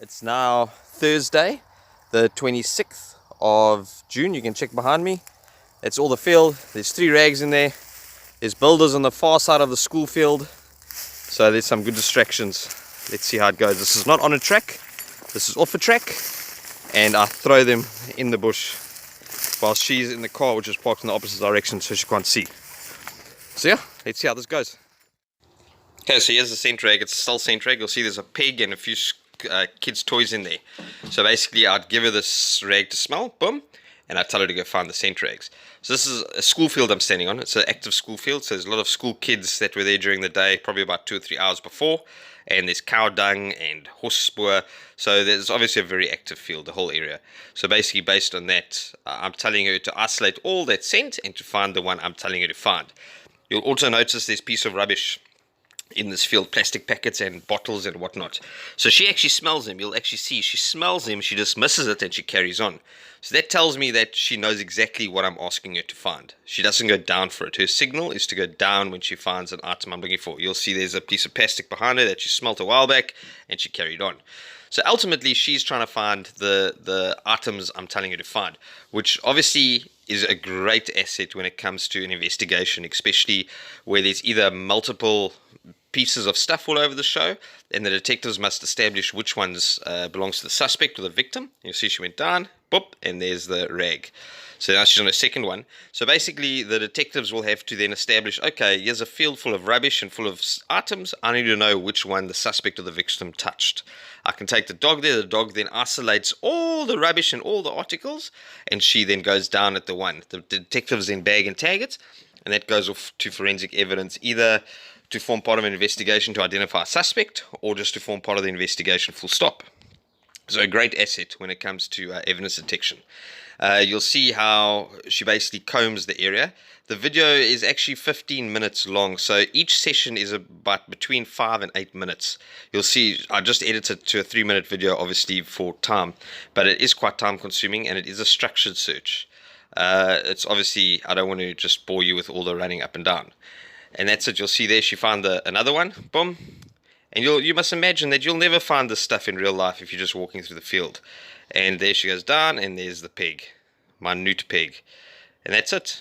It's now Thursday, the 26th of June. You can check behind me. That's all the field. There's 3 rags in there. There's builders on the far side of the school field. So there's some good distractions. Let's see how it goes. This is not on a track. This is off a track. And I throw them in the bush while she's in the car, which is parked in the opposite direction, so she can't see. So yeah, let's see how this goes. Okay, so here's the scent rag. It's a still scent rag. You'll see there's a pig and a few kids' toys in there. So basically, I'd give her this rag to smell, boom, and I'd tell her to go find the scent rags. So this is a school field I'm standing on. It's an active school field, so there's a lot of school kids that were there during the day, probably about 2 or 3 hours before. And there's cow dung and horse spoor. So there's obviously a very active field, the whole area. So basically, based on that, I'm telling her to isolate all that scent and to find the one I'm telling her to find. You'll also notice this piece of rubbish in this field, plastic packets and bottles and whatnot. So she actually smells them. You'll actually see she smells them, she dismisses it, and she carries on. So that tells me that she knows exactly what I'm asking her to find. She doesn't go down for it. Her signal is to go down when she finds an item I'm looking for. You'll see there's a piece of plastic behind her that she smelt a while back, and she carried on. So ultimately, she's trying to find the items I'm telling her to find, which obviously is a great asset when it comes to an investigation, especially where there's either multiple pieces of stuff all over the show, and the detectives must establish which ones belongs to the suspect or the victim. You'll see she went down, boop, and there's the rag. So now she's on a second one. So basically, the detectives will have to then establish, okay, here's a field full of rubbish and full of items. I need to know which one the suspect or the victim touched. I can take the dog there. The dog then isolates all the rubbish and all the articles, and she then goes down at the one. The detectives then bag and tag it, and that goes off to forensic evidence, either to form part of an investigation to identify a suspect, or just to form part of the investigation, full stop. So a great asset when it comes to evidence detection. You'll see how she basically combs the area. The video is actually 15 minutes long, so each session is about between 5 and 8 minutes. You'll see I just edited to a 3-minute video, obviously for time, but it is quite time consuming, and it is a structured search. It's obviously, I don't want to just bore you with all the running up and down. And that's it. You'll see there she found another one, boom. And you must imagine that you'll never find this stuff in real life if you're just walking through the field. And there she goes down, and there's the pig, minute pig. And that's it.